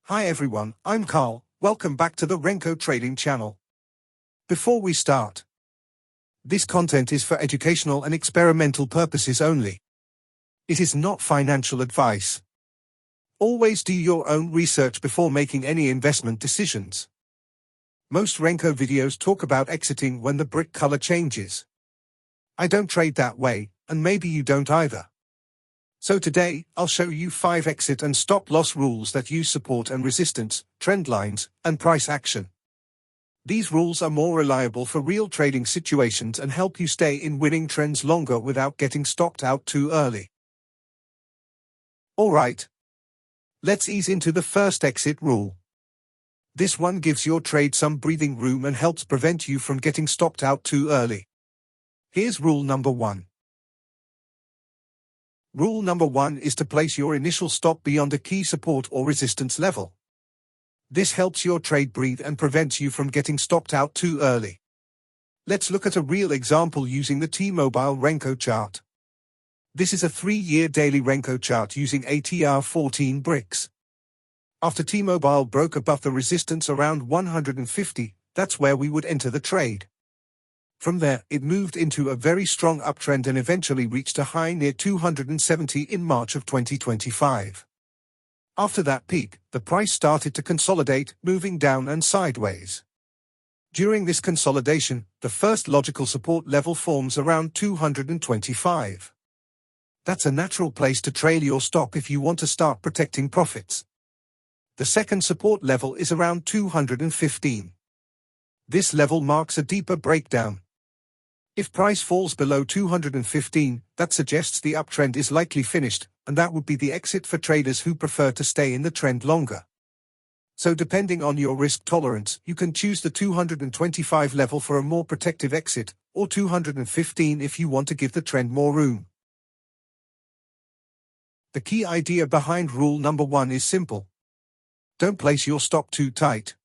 Hi everyone, I'm Carl. Welcome back to the Renko Trading channel. Before we start, this content is for educational and experimental purposes only. It is not financial advice. Always do your own research before making any investment decisions. Most Renko videos talk about exiting when the brick color changes. I don't trade that way, and maybe you don't either. So today, I'll show you 5 exit and stop loss rules that use support and resistance, trend lines, and price action. These rules are more reliable for real trading situations and help you stay in winning trends longer without getting stopped out too early. Alright. Let's ease into the first exit rule. This one gives your trade some breathing room and helps prevent you from getting stopped out too early. Here's rule number 1. Rule number 1 is to place your initial stop beyond a key support or resistance level. This helps your trade breathe and prevents you from getting stopped out too early. Let's look at a real example using the T-Mobile Renko chart. This is a 3-year daily Renko chart using ATR 14 bricks. After T-Mobile broke above the resistance around 150, that's where we would enter the trade. From there, it moved into a very strong uptrend and eventually reached a high near 270 in March of 2025. After that peak, the price started to consolidate, moving down and sideways. During this consolidation, the first logical support level forms around 225. That's a natural place to trail your stop if you want to start protecting profits. The second support level is around 215. This level marks a deeper breakdown. If price falls below 215, that suggests the uptrend is likely finished, and that would be the exit for traders who prefer to stay in the trend longer. So depending on your risk tolerance, you can choose the 225 level for a more protective exit, or 215 if you want to give the trend more room. The key idea behind rule number 1 is simple. Don't place your stop too tight.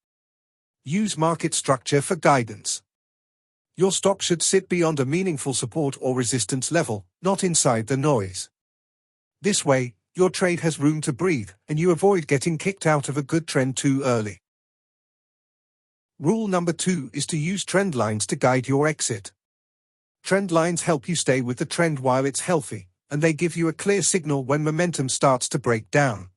Use market structure for guidance. Your stop should sit beyond a meaningful support or resistance level, not inside the noise. This way, your trade has room to breathe, and you avoid getting kicked out of a good trend too early. Rule number 2 is to use trend lines to guide your exit. Trend lines help you stay with the trend while it's healthy, and they give you a clear signal when momentum starts to break down.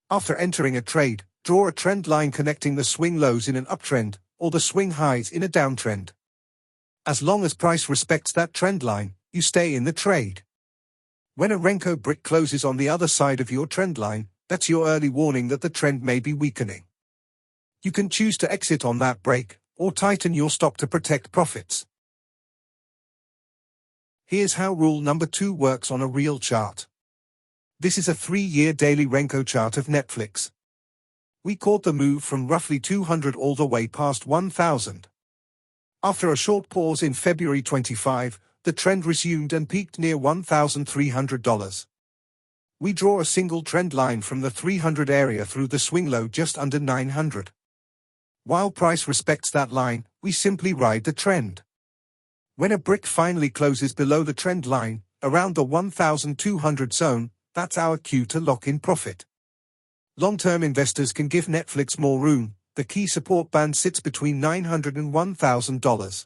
After entering a trade, draw a trend line connecting the swing lows in an uptrend, or the swing highs in a downtrend. As long as price respects that trend line, you stay in the trade. When a Renko brick closes on the other side of your trend line, that's your early warning that the trend may be weakening. You can choose to exit on that break, or tighten your stop to protect profits. Here's how rule number 2 works on a real chart. This is a 3-year daily Renko chart of NFLX. We caught the move from roughly 200 all the way past 1000. After a short pause in February 25, the trend resumed and peaked near $1,300. We draw a single trend line from the 300 area through the swing low just under 900. While price respects that line, we simply ride the trend. When a brick finally closes below the trend line, around the 1,200 zone, that's our cue to lock in profit. Long-term investors can give NFLX more room. The key support band sits between $900 and $1,000.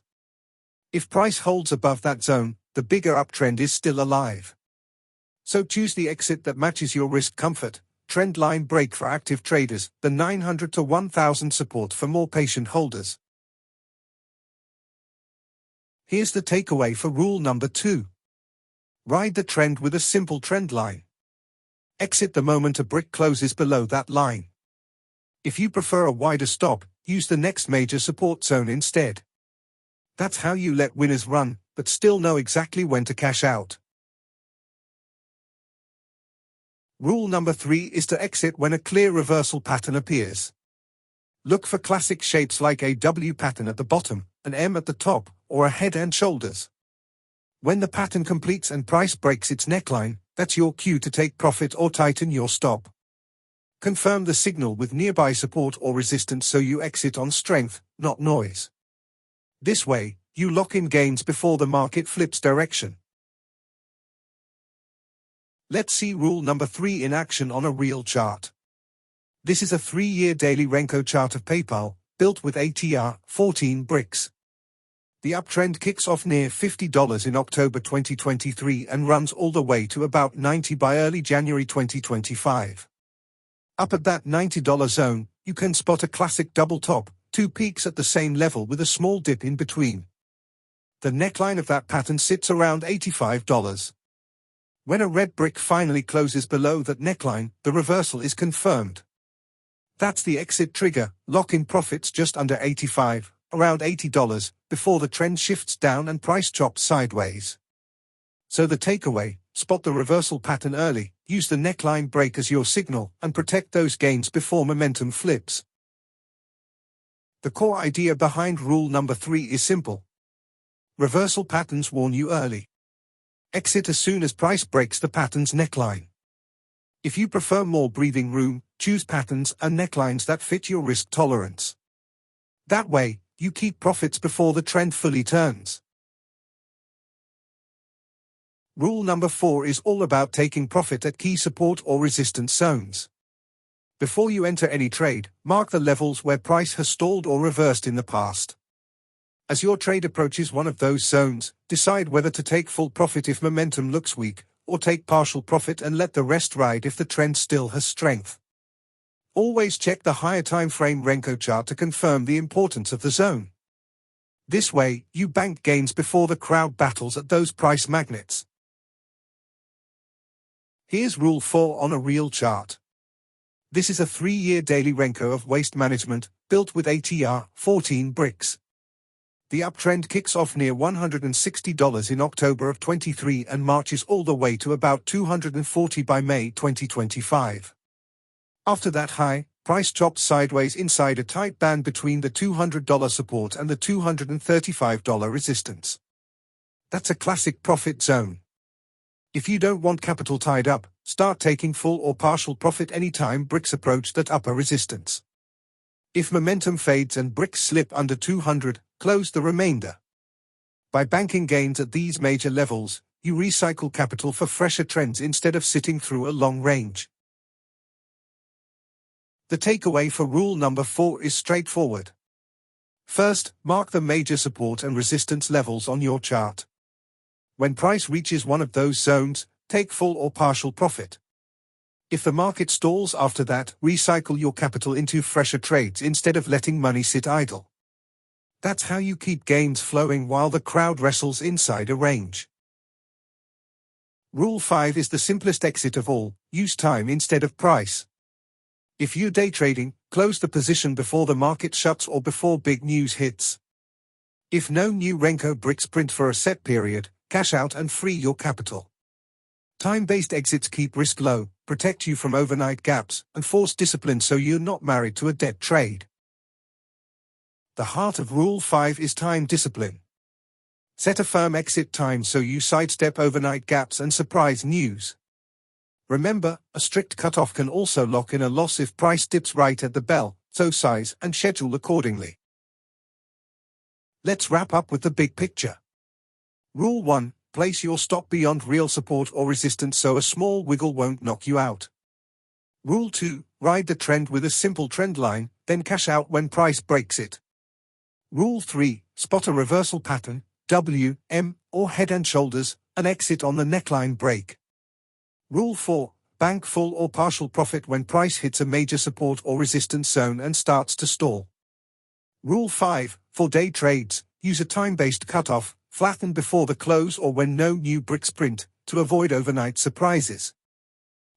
If price holds above that zone, the bigger uptrend is still alive. So choose the exit that matches your risk comfort. Trend line break for active traders, the 900 to 1,000 support for more patient holders. Here's the takeaway for rule number 2. Ride the trend with a simple trend line. Exit the moment a brick closes below that line. If you prefer a wider stop, use the next major support zone instead. That's how you let winners run, but still know exactly when to cash out. Rule number 3 is to exit when a clear reversal pattern appears. Look for classic shapes like a W pattern at the bottom, an M at the top, or a head and shoulders. When the pattern completes and price breaks its neckline, that's your cue to take profit or tighten your stop. Confirm the signal with nearby support or resistance so you exit on strength, not noise. This way, you lock in gains before the market flips direction. Let's see rule number 3 in action on a real chart. This is a 3-year daily Renko chart of PayPal, built with ATR 14 bricks. The uptrend kicks off near $50 in October 2023 and runs all the way to about $90 by early January 2025. Up at that $90 zone, you can spot a classic double top, two peaks at the same level with a small dip in between. The neckline of that pattern sits around $85. When a red brick finally closes below that neckline, the reversal is confirmed. That's the exit trigger, lock in profits just under $85, around $80, before the trend shifts down and price chops sideways. So the takeaway, spot the reversal pattern early, use the neckline break as your signal, and protect those gains before momentum flips. The core idea behind rule number 3 is simple. Reversal patterns warn you early. Exit as soon as price breaks the pattern's neckline. If you prefer more breathing room, choose patterns and necklines that fit your risk tolerance. That way, you keep profits before the trend fully turns. Rule number 4 is all about taking profit at key support or resistance zones. Before you enter any trade, mark the levels where price has stalled or reversed in the past. As your trade approaches one of those zones, decide whether to take full profit if momentum looks weak, or take partial profit and let the rest ride if the trend still has strength. Always check the higher time frame Renko chart to confirm the importance of the zone. This way, you bank gains before the crowd battles at those price magnets. Here's rule 4 on a real chart. This is a 3-year daily Renko of waste management, built with ATR 14 bricks. The uptrend kicks off near $160 in October of 23 and marches all the way to about $240 by May 2025. After that high, price chops sideways inside a tight band between the $200 support and the $235 resistance. That's a classic profit zone. If you don't want capital tied up, start taking full or partial profit anytime bricks approach that upper resistance. If momentum fades and bricks slip under 200, close the remainder. By banking gains at these major levels, you recycle capital for fresher trends instead of sitting through a long range. The takeaway for rule number 4 is straightforward. First, mark the major support and resistance levels on your chart. When price reaches one of those zones, take full or partial profit. If the market stalls after that, recycle your capital into fresher trades instead of letting money sit idle. That's how you keep gains flowing while the crowd wrestles inside a range. Rule 5 is the simplest exit of all, use time instead of price. If you're day trading, close the position before the market shuts or before big news hits. If no new Renko bricks print for a set period, cash out and free your capital. Time-based exits keep risk low, protect you from overnight gaps, and force discipline so you're not married to a dead trade. The heart of Rule 5 is time discipline. Set a firm exit time so you sidestep overnight gaps and surprise news. Remember, a strict cutoff can also lock in a loss if price dips right at the bell, so size and schedule accordingly. Let's wrap up with the big picture. Rule 1. Place your stop beyond real support or resistance so a small wiggle won't knock you out. Rule 2. Ride the trend with a simple trend line, then cash out when price breaks it. Rule 3. Spot a reversal pattern, W, M, or head and shoulders, and exit on the neckline break. Rule 4. Bank full or partial profit when price hits a major support or resistance zone and starts to stall. Rule 5. For day trades, use a time-based cutoff, flatten before the close or when no new bricks print, to avoid overnight surprises.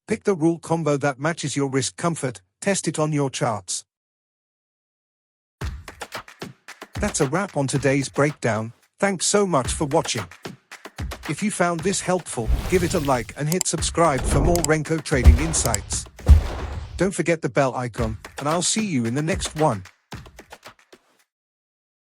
Pick the rule combo that matches your risk comfort, test it on your charts. That's a wrap on today's breakdown. Thanks so much for watching. If you found this helpful, give it a like and hit subscribe for more Renko trading insights. Don't forget the bell icon, and I'll see you in the next one.